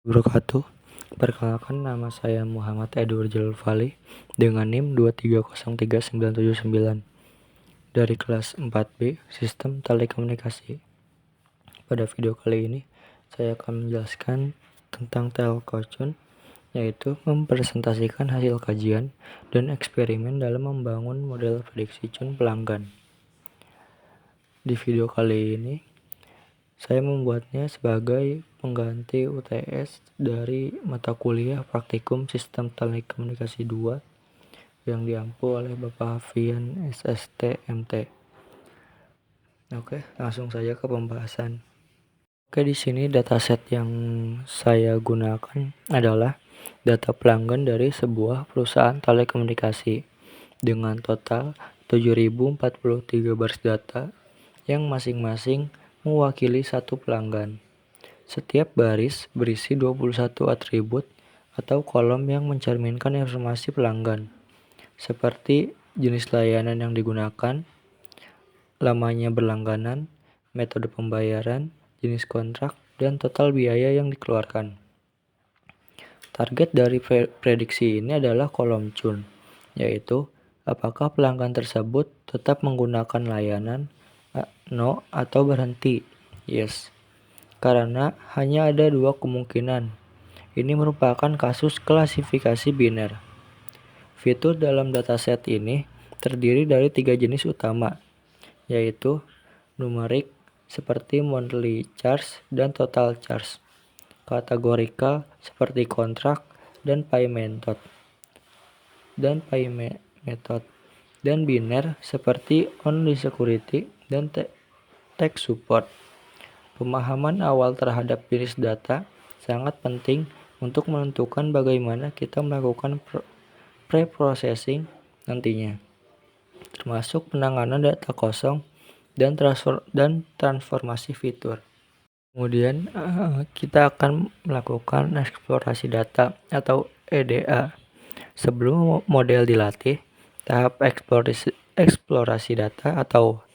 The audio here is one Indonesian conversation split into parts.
Wabarakatuh. Perkenalkan, nama saya Muhammad Edward Jalfali dengan NIM 2303979 dari kelas 4B Sistem Telekomunikasi. Pada video kali ini saya akan menjelaskan tentang telcocun, yaitu mempresentasikan hasil kajian dan eksperimen dalam membangun model prediksi cun pelanggan. Di video kali ini saya membuatnya sebagai pengganti UTS dari mata kuliah Praktikum Sistem Telekomunikasi 2 yang diampu oleh Bapak Hafian SST MT. Oke, langsung saja ke pembahasan. Oke, di sini dataset yang saya gunakan adalah data pelanggan dari sebuah perusahaan telekomunikasi dengan total 7043 baris data yang masing-masing mewakili satu pelanggan. Setiap baris berisi 21 atribut atau kolom yang mencerminkan informasi pelanggan, seperti jenis layanan yang digunakan, lamanya berlangganan, metode pembayaran, jenis kontrak, dan total biaya yang dikeluarkan. Target dari prediksi ini adalah kolom cun, yaitu apakah pelanggan tersebut tetap menggunakan layanan, no, atau berhenti, yes. Karena hanya ada dua kemungkinan. Ini merupakan kasus klasifikasi biner. Fitur dalam dataset ini terdiri dari 3 jenis utama, yaitu numerik seperti monthly charge dan total charge, kategorikal seperti kontrak dan pay method, dan biner seperti only security dan tech support. Pemahaman awal terhadap jenis data sangat penting untuk menentukan bagaimana kita melakukan pre-processing nantinya, termasuk penanganan data kosong dan transformasi fitur. Kemudian kita akan melakukan eksplorasi data atau EDA. Sebelum model dilatih, tahap eksplorasi data atau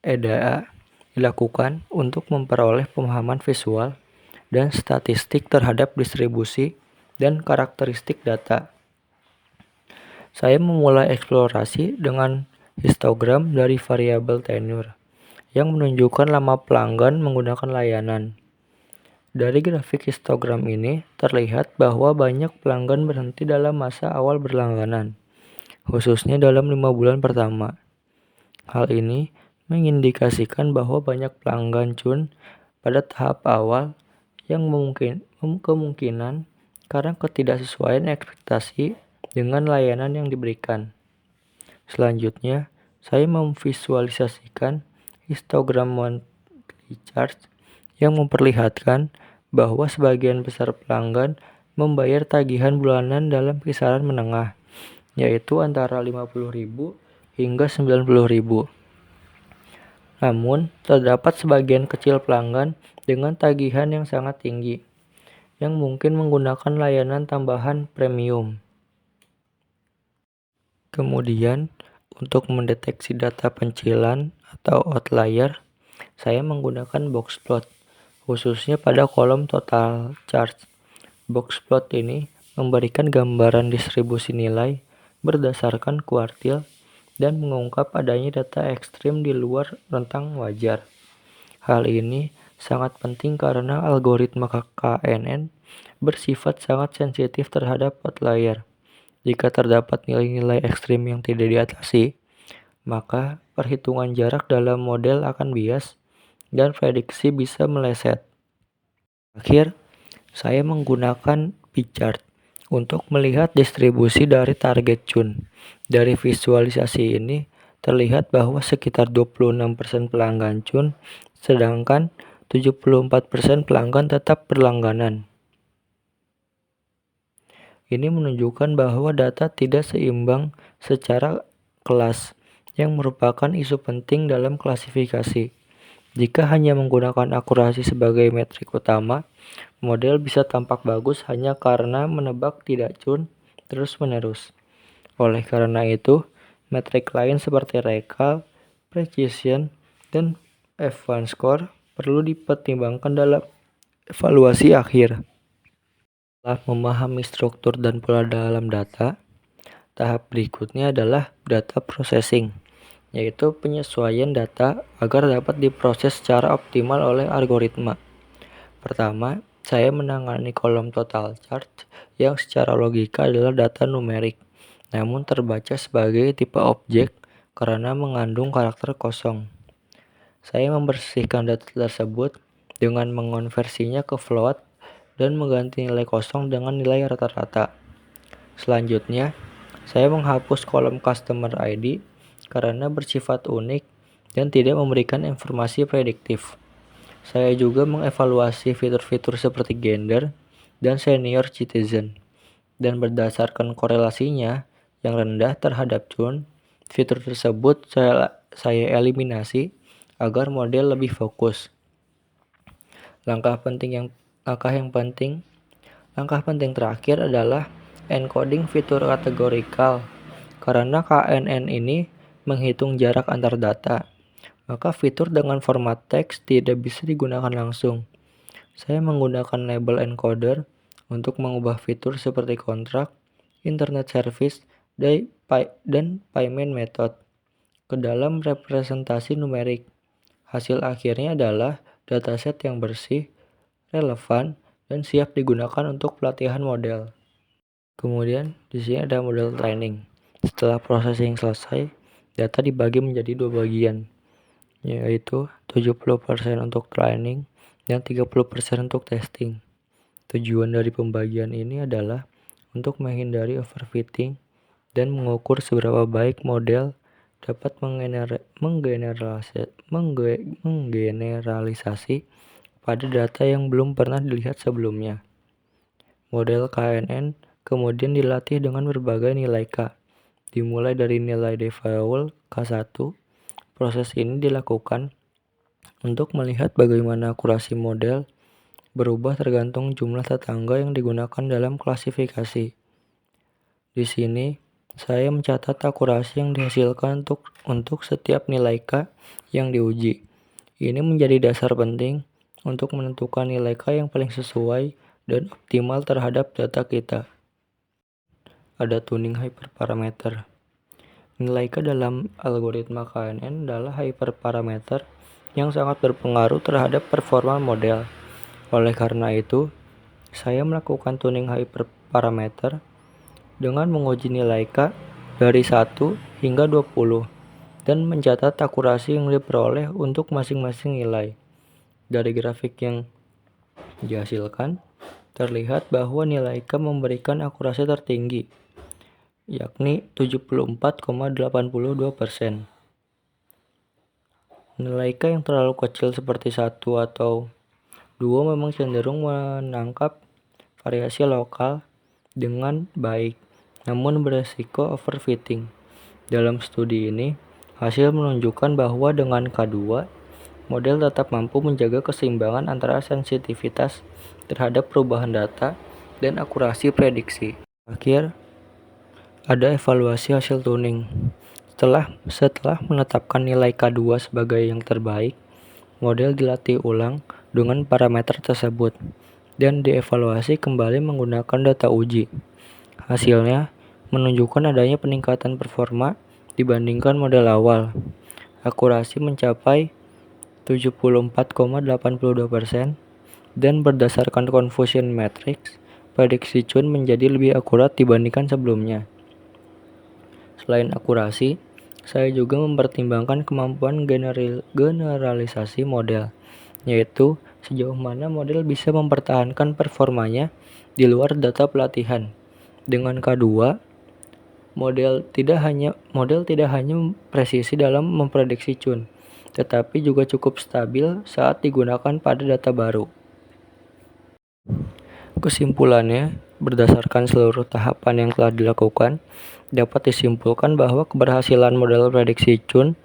EDA dilakukan untuk memperoleh pemahaman visual dan statistik terhadap distribusi dan karakteristik data. Saya memulai eksplorasi dengan histogram dari variabel tenure yang menunjukkan lama pelanggan menggunakan layanan. Dari grafik histogram ini terlihat bahwa banyak pelanggan berhenti dalam masa awal berlangganan, khususnya dalam 5 bulan pertama. Hal ini mengindikasikan bahwa banyak pelanggan cun pada tahap awal yang kemungkinan karena ketidaksesuaian ekspektasi dengan layanan yang diberikan. Selanjutnya, saya memvisualisasikan histogram monthly charge yang memperlihatkan bahwa sebagian besar pelanggan membayar tagihan bulanan dalam kisaran menengah, yaitu antara 50.000 hingga 90.000. Namun, terdapat sebagian kecil pelanggan dengan tagihan yang sangat tinggi, yang mungkin menggunakan layanan tambahan premium. Kemudian, untuk mendeteksi data pencilan atau outlier, saya menggunakan boxplot, khususnya pada kolom total charge. Boxplot ini memberikan gambaran distribusi nilai berdasarkan kuartil dan mengungkap adanya data ekstrim di luar rentang wajar. Hal ini sangat penting karena algoritma KNN bersifat sangat sensitif terhadap outlier. Jika terdapat nilai-nilai ekstrim yang tidak diatasi, maka perhitungan jarak dalam model akan bias dan prediksi bisa meleset. Akhir, saya menggunakan pie-chart untuk melihat distribusi dari target cun. Dari visualisasi ini terlihat bahwa sekitar 26% pelanggan cun, sedangkan 74% pelanggan tetap berlangganan. Ini menunjukkan bahwa data tidak seimbang secara kelas, yang merupakan isu penting dalam klasifikasi. Jika hanya menggunakan akurasi sebagai metrik utama, model bisa tampak bagus hanya karena menebak tidak cun terus-menerus. Oleh karena itu, metrik lain seperti recall, precision, dan F1 score perlu dipertimbangkan dalam evaluasi akhir. Setelah memahami struktur dan pola dalam data, tahap berikutnya adalah data processing, yaitu penyesuaian data agar dapat diproses secara optimal oleh algoritma. Pertama, saya menangani kolom total charge yang secara logika adalah data numerik, namun terbaca sebagai tipe objek karena mengandung karakter kosong. Saya membersihkan data tersebut dengan mengonversinya ke float dan mengganti nilai kosong dengan nilai rata-rata. Selanjutnya, saya menghapus kolom customer ID karena bersifat unik dan tidak memberikan informasi prediktif. Saya juga mengevaluasi fitur-fitur seperti gender dan senior citizen, dan berdasarkan korelasinya yang rendah terhadap Chun, fitur tersebut saya eliminasi agar model lebih fokus. Langkah penting terakhir adalah encoding fitur kategorikal. Karena KNN ini menghitung jarak antar data, maka fitur dengan format teks tidak bisa digunakan langsung. Saya menggunakan label encoder untuk mengubah fitur seperti kontrak, internet service, dan payment method ke dalam representasi numerik. Hasil akhirnya adalah dataset yang bersih, relevan, dan siap digunakan untuk pelatihan model. Kemudian di sini ada model training. Setelah processing selesai, data dibagi menjadi dua bagian, yaitu 70% untuk training dan 30% untuk testing. Tujuan dari pembagian ini adalah untuk menghindari overfitting dan mengukur seberapa baik model dapat menggeneralisasi pada data yang belum pernah dilihat sebelumnya. Model KNN kemudian dilatih dengan berbagai nilai K, dimulai dari nilai default K1. Proses ini dilakukan untuk melihat bagaimana akurasi model berubah tergantung jumlah tetangga yang digunakan dalam klasifikasi. Di sini, saya mencatat akurasi yang dihasilkan untuk setiap nilai K yang diuji. Ini menjadi dasar penting untuk menentukan nilai K yang paling sesuai dan optimal terhadap data kita. Ada tuning hyperparameter. Nilai K dalam algoritma KNN adalah hyperparameter yang sangat berpengaruh terhadap performa model. Oleh karena itu, saya melakukan tuning hyperparameter dengan menguji nilai K dari 1 hingga 20 dan mencatat akurasi yang diperoleh untuk masing-masing nilai. Dari grafik yang dihasilkan, terlihat bahwa nilai K memberikan akurasi tertinggi, yakni 74,82%. Nilai K yang terlalu kecil seperti 1 atau 2 memang cenderung menangkap variasi lokal dengan baik, namun beresiko overfitting. Dalam studi ini, hasil menunjukkan bahwa dengan K2, model tetap mampu menjaga keseimbangan antara sensitivitas terhadap perubahan data dan akurasi prediksi. Terakhir, ada evaluasi hasil tuning. Setelah menetapkan nilai K2 sebagai yang terbaik, model dilatih ulang dengan parameter tersebut dan dievaluasi kembali menggunakan data uji. Hasilnya menunjukkan adanya peningkatan performa dibandingkan model awal. Akurasi mencapai 74,82% dan berdasarkan confusion matrix, prediksi Chun menjadi lebih akurat dibandingkan sebelumnya. Selain akurasi, saya juga mempertimbangkan kemampuan generalisasi model, yaitu sejauh mana model bisa mempertahankan performanya di luar data pelatihan. Dengan K2, model tidak hanya presisi dalam memprediksi Chun, tetapi juga cukup stabil saat digunakan pada data baru. Kesimpulannya, berdasarkan seluruh tahapan yang telah dilakukan, dapat disimpulkan bahwa keberhasilan model prediksi Chun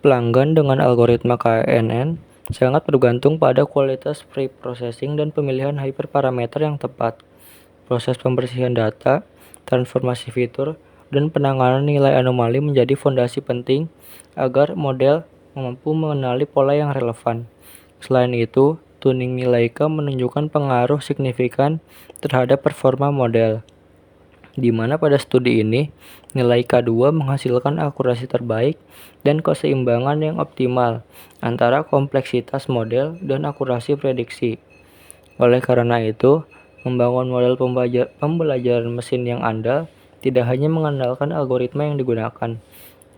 pelanggan dengan algoritma KNN sangat bergantung pada kualitas pre-processing dan pemilihan hyperparameter yang tepat. Proses pembersihan data, transformasi fitur, dan penanganan nilai anomali menjadi fondasi penting agar model mampu mengenali pola yang relevan. Selain itu, tuning nilai K menunjukkan pengaruh signifikan terhadap performa model, di mana pada studi ini nilai K2 menghasilkan akurasi terbaik dan keseimbangan yang optimal antara kompleksitas model dan akurasi prediksi. Oleh karena itu, membangun model pembelajaran mesin yang andal tidak hanya mengandalkan algoritma yang digunakan,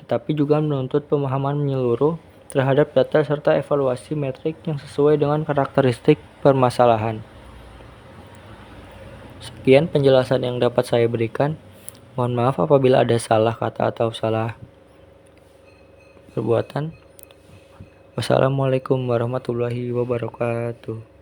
tetapi juga menuntut pemahaman menyeluruh terhadap data serta evaluasi metrik yang sesuai dengan karakteristik permasalahan. Sekian penjelasan yang dapat saya berikan. Mohon maaf apabila ada salah kata atau salah perbuatan. Wassalamualaikum warahmatullahi wabarakatuh.